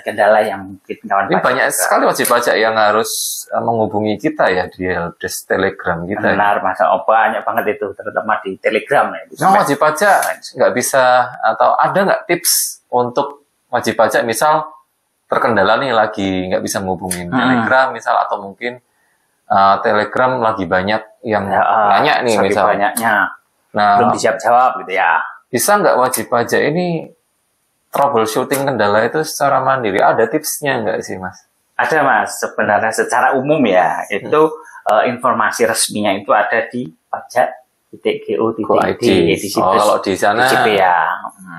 kendala yang mungkin kawan pajak. Ini banyak sekali wajib pajak yang harus menghubungi kita ya di helpdesk Telegram kita. Benar, Mas. Banyak banget itu, terutama di Telegram ya. Nah, wajib pajak nggak bisa, atau ada nggak tips untuk wajib pajak misal terkendala nih lagi nggak bisa menghubungin Telegram misal, atau mungkin Telegram lagi banyak yang nanya nih misal. Banyaknya. Nah, belum dijawab gitu ya. Bisa nggak wajib pajak ini troubleshooting kendala itu secara mandiri? Ada tipsnya nggak sih, Mas? Ada, Mas. Sebenarnya secara umum ya, itu informasi resminya itu ada di pajak Go.id. Kalau di sana DJP ya.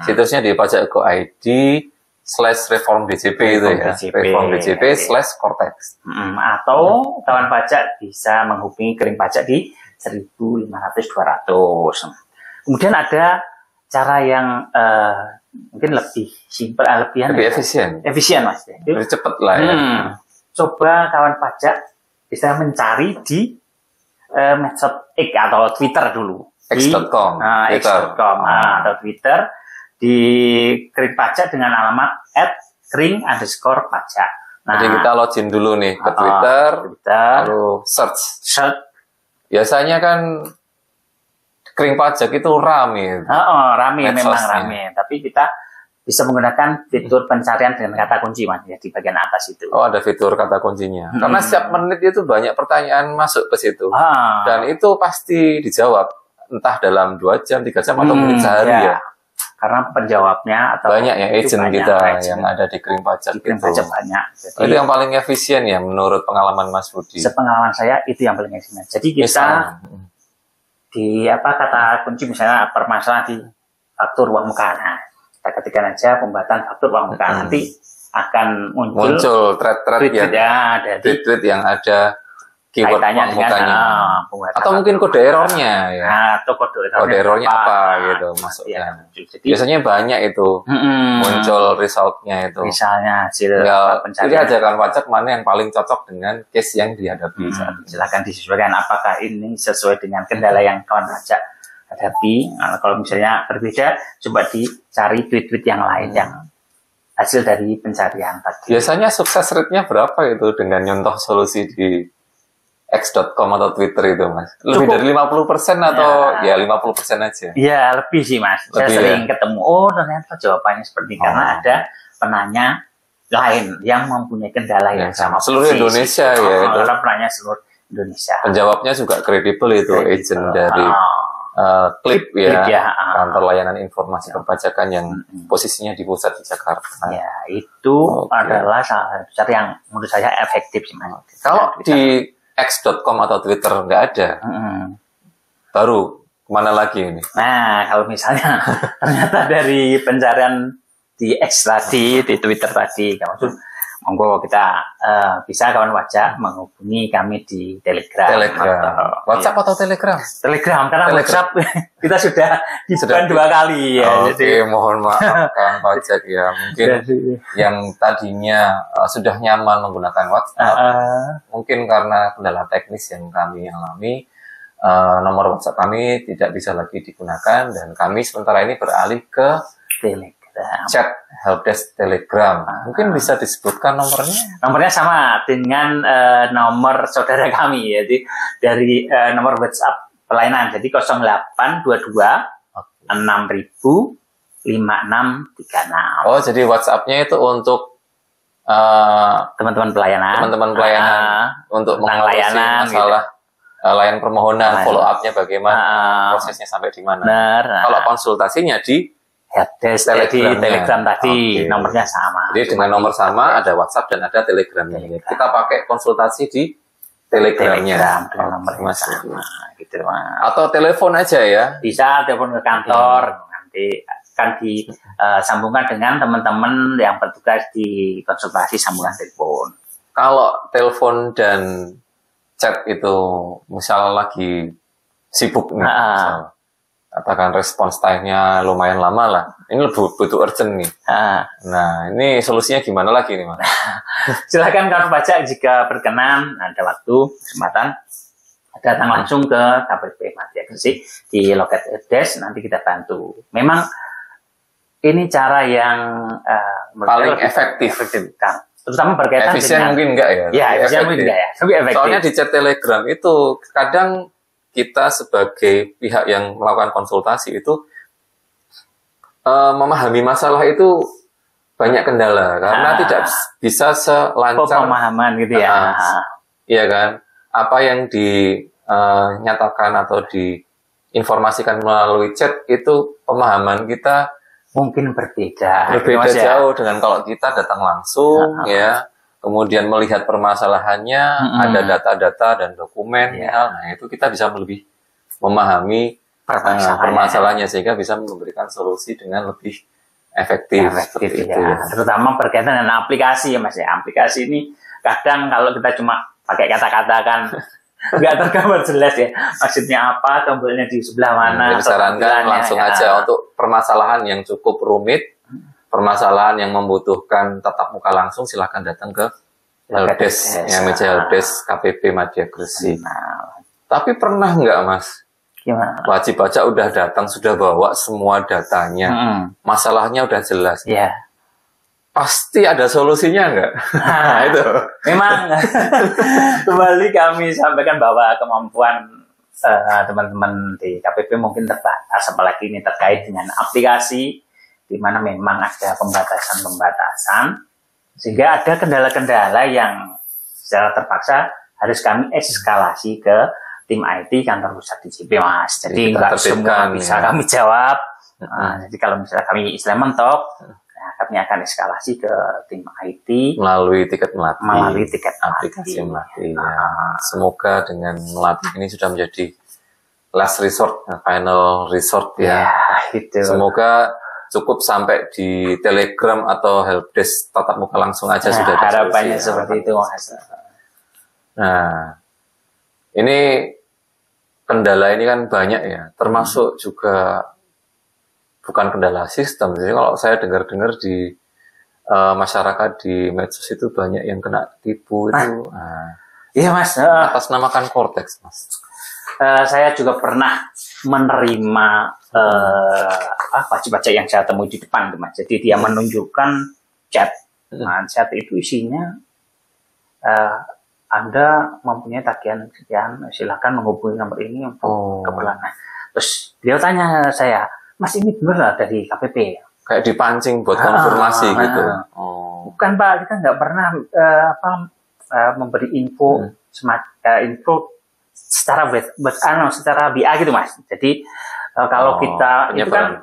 Situsnya di pajak.go.id/reform.djp itu ya. Reform.djp/Cortex. Atau kawan pajak bisa menghubungi Kering Pajak di 1.500-200. Kemudian ada cara yang mungkin lebih simpel, lebih efisien. Efisien Mas. Lebih cepat lah ya. Coba kawan pajak bisa mencari di medsos X atau Twitter dulu. X.com. X.com atau Twitter di Kering Pajak dengan alamat @kring_pajak. Jadi kita login dulu nih ke Twitter, lalu search. Biasanya kan Kering Pajak itu rame. Memang rame. Tapi kita bisa menggunakan fitur pencarian dengan kata kunci Mas ya, di bagian atas itu. Oh, ada fitur kata kuncinya. Karena setiap menit itu banyak pertanyaan masuk ke situ. Dan itu pasti dijawab entah dalam 2 jam, 3 jam atau mungkin sehari ya. Karena penjawabnya atau banyak ya agent kita yang ada di Kering Pajak. Di Kering Pajak banyak. Jadi, itu yang paling efisien ya menurut pengalaman Mas Budi. Sepengalaman saya itu yang paling efisien. Jadi kita di kata kunci misalnya permasalahan di faktur uang muka. Nah, kita ketikkan aja pembuatan faktur uang muka, nanti akan muncul thread ya, tweet yang ada keyword uang mukanya. Atau mungkin kode errornya ya. Atau kode errornya apa gitu masukkan. Jadi, biasanya banyak itu muncul resultnya itu. Misalnya hasil pencarian. Jadi ajarkan pajak mana yang paling cocok dengan case yang dihadapi saat ini. Silakan disesuaikan apakah ini sesuai dengan kendala yang kawan pajak hadapi. Nah, kalau misalnya berbeda, coba dicari tweet-tweet yang lain yang hasil dari pencarian tadi. Biasanya sukses rate-nya berapa itu dengan nyontoh solusi di X.com atau Twitter itu Mas? Lebih dari 50% atau ya 50% aja? Iya, lebih sih Mas. Saya sering ketemu, ternyata jawabannya seperti karena ada penanya lain yang mempunyai kendala yang sama. Seluruh Indonesia ya itu. Penanya seluruh Indonesia. Penjawabnya juga kredibel itu, agent dari Klip ya, kantor layanan informasi perpajakan yang posisinya di pusat di Jakarta. Ya, itu adalah salah satu cara yang menurut saya efektif sih Mas. Kalau di X.com atau Twitter nggak ada, baru kemana lagi ini? Nah, kalau misalnya ternyata dari pencarian di X tadi, di Twitter tadi, monggo kita bisa kawan pajak menghubungi kami di Telegram. WhatsApp atau Telegram? Telegram, karena WhatsApp kita sudah di-ban 2 kali ya. Jadi mohon maaf kawan pajak ya, mungkin yang tadinya sudah nyaman menggunakan WhatsApp, mungkin karena kendala teknis yang kami alami, nomor WhatsApp kami tidak bisa lagi digunakan dan kami sementara ini beralih ke Telegram. Chat helpdesk Telegram. Mungkin bisa disebutkan nomornya? Nomornya sama dengan nomor saudara kami, jadi dari nomor WhatsApp pelayanan. Jadi 0822 6000 5636. Oh, jadi WhatsApp-nya itu untuk teman-teman pelayanan. Untuk mengurusi masalah layanan permohonan, follow up-nya bagaimana, prosesnya sampai di mana. Kalau konsultasinya di helpdesk Telegram tadi, nomornya sama. Jadi dengan nomor sama ada WhatsApp dan ada Telegramnya. Kita pakai konsultasi di Telegramnya. Nomornya sama. Gitu, atau telepon aja ya? Bisa telepon ke kantor. Nanti akan disambungkan dengan teman-teman yang bertugas di konsultasi sambungan telepon. Kalau telepon dan chat itu misalnya lagi sibuk nih, katakan respons time-nya lumayan lama lah. Ini butuh urgent nih. Nah, ini solusinya gimana lagi nih, Mas? Silakan kawan pajak jika berkenan, ada waktu, kesempatan, datang langsung ke KPP Madya Gresik di loket helpdesk, nanti kita bantu. Memang ini cara yang paling efektif. Terutama berkaitan efisien dengan... mungkin enggak ya? Ya, efisien mungkin enggak ya. Lebih efektif. Soalnya di chat Telegram itu kadang kita sebagai pihak yang melakukan konsultasi itu memahami masalah itu banyak kendala karena tidak bisa selancar pemahaman gitu ya. Iya kan? Apa yang dinyatakan atau diinformasikan melalui chat itu pemahaman kita mungkin berbeda jauh dengan kalau kita datang langsung ya. Kemudian melihat permasalahannya, ada data-data dan dokumen, nah itu kita bisa lebih memahami permasalahannya sehingga bisa memberikan solusi dengan lebih efektif itu ya. Terutama berkaitan dengan aplikasi ya Mas ya. Aplikasi ini kadang kalau kita cuma pakai kata-kata kan nggak tergambar jelas ya maksudnya apa, tombolnya di sebelah mana. Disarankan langsung aja untuk permasalahan yang cukup rumit, permasalahan yang membutuhkan tatap muka langsung, silahkan datang ke helpdesk yang meja helpdesk KPP Madya Gresik. Tapi pernah nggak Mas? Gimana? Wajib pajak udah datang, sudah bawa semua datanya, masalahnya udah jelas. Iya. Pasti ada solusinya nggak? Nah, itu. Memang kembali kami sampaikan bahwa kemampuan teman-teman di KPP mungkin terbatas, apalagi ini terkait dengan aplikasi, di mana memang ada pembatasan-pembatasan, sehingga ada kendala-kendala yang secara terpaksa harus kami eskalasi ke tim IT kantor pusat DJP Mas. Jadi nggak semua bisa kami jawab. Jadi kalau misalnya kami istilah mentok, kami akan eskalasi ke tim IT melalui tiket melatih. Melalui tiket aplikasi melatih. Semoga dengan melatih ini sudah menjadi last resort, final resort ya. Itu. Semoga cukup sampai di Telegram atau helpdesk tatap muka langsung aja sudah. Harapannya seperti itu Mas. Nah, ini kendala ini kan banyak ya, termasuk juga bukan kendala sistem. Jadi kalau saya dengar-dengar di masyarakat di medsos itu banyak yang kena tipu itu. Iya Mas. Atas namakan Cortex Mas. Saya juga pernah menerima wajib pajak yang saya temui di depan Mas. Jadi dia menunjukkan chat. Nah, chat itu isinya Anda mempunyai tagihan sekian, silakan menghubungi nomor ini untuk keperluan. Terus beliau tanya saya, Mas ini benar dari KPP? Kayak dipancing buat konfirmasi gitu. Bukan Pak, kita nggak pernah memberi info info secara secara BA gitu Mas. Jadi kalau kita itu kan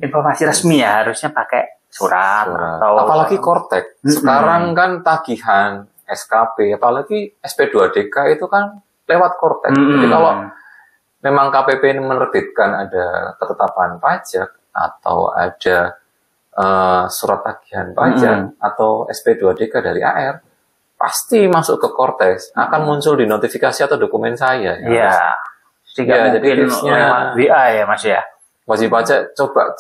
informasi resmi ya, harusnya pakai surat. Atau apalagi Cortex. Sekarang kan tagihan SKP, apalagi SP2DK itu kan lewat Cortex. Jadi kalau memang KPP ini menerbitkan ada ketetapan pajak atau ada surat tagihan pajak atau SP2DK dari AR, pasti masuk ke Cortex, akan muncul di notifikasi atau dokumen saya. Iya. Jadi lewat WA ya Mas ya. Wajib pajak coba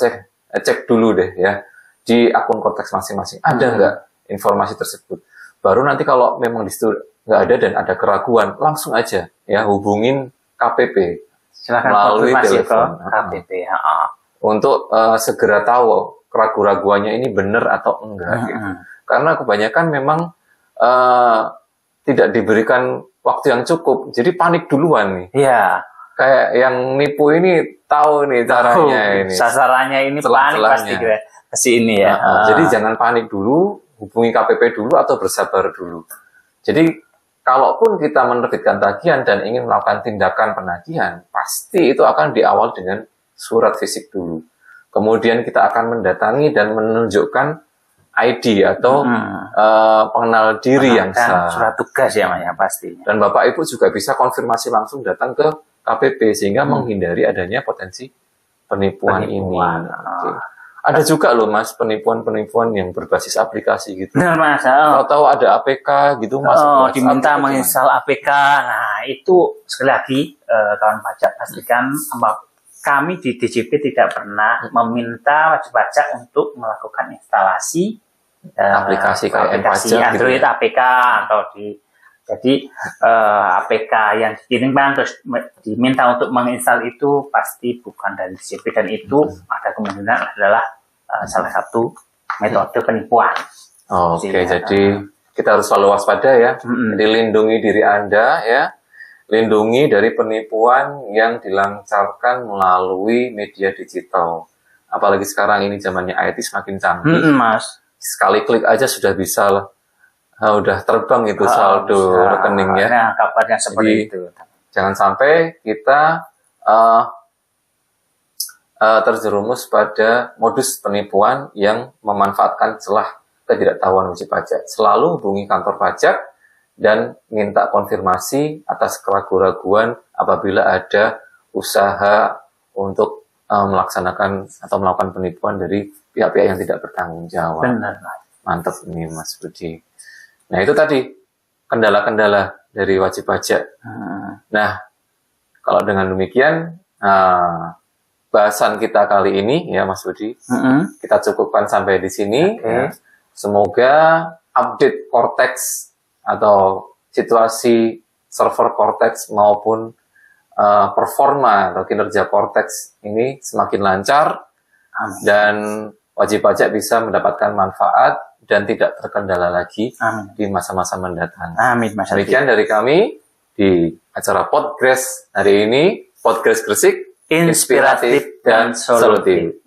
cek dulu deh ya di akun Cortex masing-masing ada nggak informasi tersebut. Baru nanti kalau memang di situ nggak ada dan ada keraguan, langsung aja ya hubungin KPP. Silakan melalui telepon ke KPP. Untuk segera tahu keraguan-raguannya ini benar atau enggak. Gitu. Karena kebanyakan memang tidak diberikan waktu yang cukup, jadi panik duluan nih. Iya. Kayak yang nipu ini tahu nih caranya ini. Sasarannya ini panik pasti ke sini ya. Jadi jangan panik dulu. Hubungi KPP dulu atau bersabar dulu. Jadi, kalaupun kita menerbitkan tagihan dan ingin melakukan tindakan penagihan, pasti itu akan diawal dengan surat fisik dulu. Kemudian kita akan mendatangi dan menunjukkan ID atau pengenal diri yang sah. Surat tugas ya, Mas, ya pasti. Dan Bapak Ibu juga bisa konfirmasi langsung datang ke KPP sehingga menghindari adanya potensi penipuan ini. Ada juga loh Mas penipuan-penipuan yang berbasis aplikasi gitu. Benar Mas. Tahu ada APK gitu Mas. Diminta menginstal APK. Nah itu sekali lagi kawan pajak pastikan kami di DJP tidak pernah meminta wajib pajak untuk melakukan instalasi aplikasi Android gitu ya? APK atau jadi APK yang dikirimkan terus diminta untuk menginstal itu pasti bukan dari DJP dan itu ada kemungkinan adalah salah satu metode penipuan. Oke, jadi kita harus selalu waspada ya. Jadi lindungi diri Anda ya. Lindungi dari penipuan yang dilancarkan melalui media digital. Apalagi sekarang ini zamannya IT semakin canggih. Mas. Sekali klik aja sudah bisa lah. Udah terbang itu saldo rekeningnya. Nah, kabarnya seperti itu. Jangan sampai kita terjerumus pada modus penipuan yang memanfaatkan celah ketidaktahuan wajib pajak. Selalu hubungi kantor pajak dan minta konfirmasi atas keraguan-raguan apabila ada usaha untuk melaksanakan atau melakukan penipuan dari pihak-pihak yang tidak bertanggung jawab. Benar. Mantap ini Mas Budi. Nah itu tadi kendala-kendala dari wajib pajak. Nah kalau dengan demikian bahasan kita kali ini ya Mas Budi, kita cukupkan sampai di sini. Ya. Semoga update Cortex atau situasi server Cortex maupun performa atau kinerja Cortex ini semakin lancar. Amin. Dan wajib pajak bisa mendapatkan manfaat dan tidak terkendala lagi. Amin. Di masa-masa mendatang. Amin. Demikian dari kami di acara Podcast hari ini, Podcast Gresik, inspiratif dan solutif.